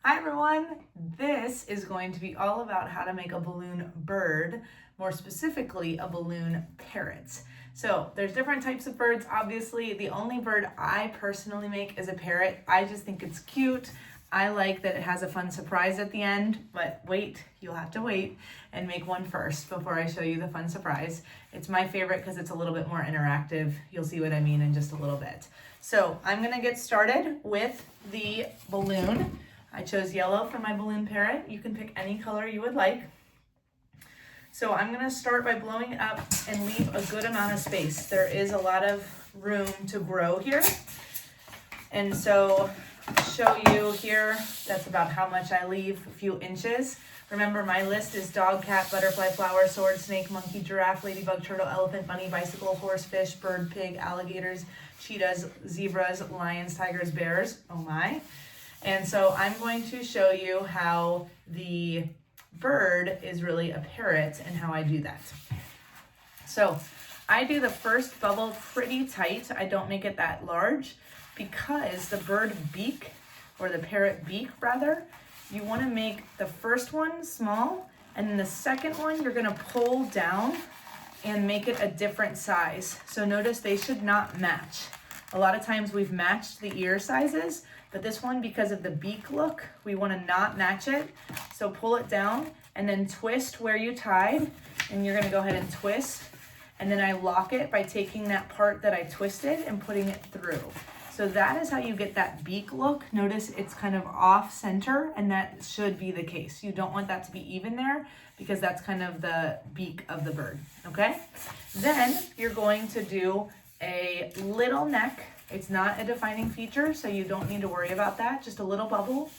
Hi everyone, this is going to be all about how to make a balloon bird, more specifically a balloon parrot. So there's different types of birds. Obviously, the only bird I personally make is a parrot. I just think it's cute. I like that it has a fun surprise at the end, but wait, you'll have to wait and make one first before I show you the fun surprise. It's my favorite because it's a little bit more interactive. You'll see what I mean in just a little bit. So I'm gonna get started with the balloon. I chose yellow for my balloon parrot. You can pick any color you would like. So I'm gonna start by blowing it up and leave a good amount of space. There is a lot of room to grow here. And so I'll show you here, that's about how much I leave, a few inches. Remember, my list is dog, cat, butterfly, flower, sword, snake, monkey, giraffe, ladybug, turtle, elephant, bunny, bicycle, horse, fish, bird, pig, alligators, cheetahs, zebras, lions, tigers, bears. Oh my. And so I'm going to show you how the bird is really a parrot and how I do that. So I do the first bubble pretty tight. I don't make it that large because the bird beak, or the parrot beak rather, you want to make the first one small, and then the second one you're going to pull down and make it a different size. So notice they should not match. A lot of times we've matched the ear sizes, but this one, because of the beak look, we want to not match it. So pull it down and then twist where you tied, and you're going to go ahead and twist. And then I lock it by taking that part that I twisted and putting it through. So that is how you get that beak look. Notice it's kind of off center, and that should be the case. You don't want that to be even there because that's kind of the beak of the bird, okay? Then you're going to do a little neck. It's not a defining feature, so you don't need to worry about that, just a little bubble.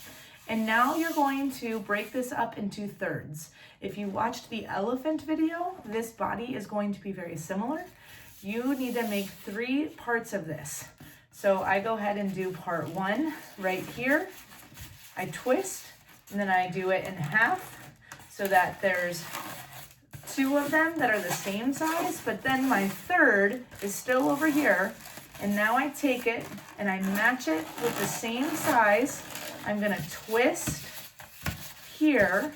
And now you're going to break this up into thirds. If you watched the elephant video, this body is going to be very similar. You need to make 3 parts of this. So I go ahead and do part 1 right here. I twist, and then I do it in half so that there's 2 of them that are the same size, but then my third is still over here. And now I take it and I match it with the same size. I'm gonna twist here,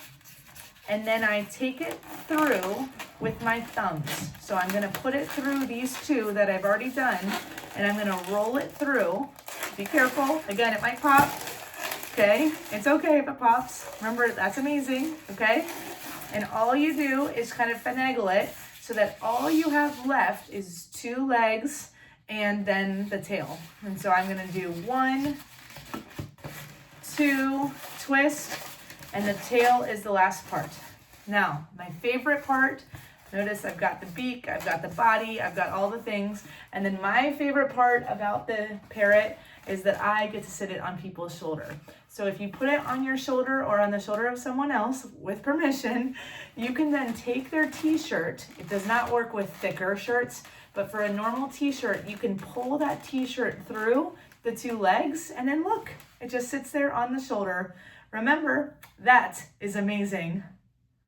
and then I take it through with my thumbs. So I'm gonna put it through these 2 that I've already done, and I'm gonna roll it through. Be careful, again, it might pop, okay? It's okay if it pops. Remember, that's amazing, okay? And all you do is kind of finagle it so that all you have left is 2 legs and then the tail. And so I'm gonna do 1, 2, twist, and the tail is the last part. Now, my favorite part, notice I've got the beak, I've got the body, I've got all the things, and then my favorite part about the parrot is that I get to sit it on people's shoulder. So if you put it on your shoulder or on the shoulder of someone else with permission, you can then take their t-shirt. It does not work with thicker shirts, but for a normal t-shirt, you can pull that t-shirt through the 2 legs, and then look, it just sits there on the shoulder. Remember, that is amazing.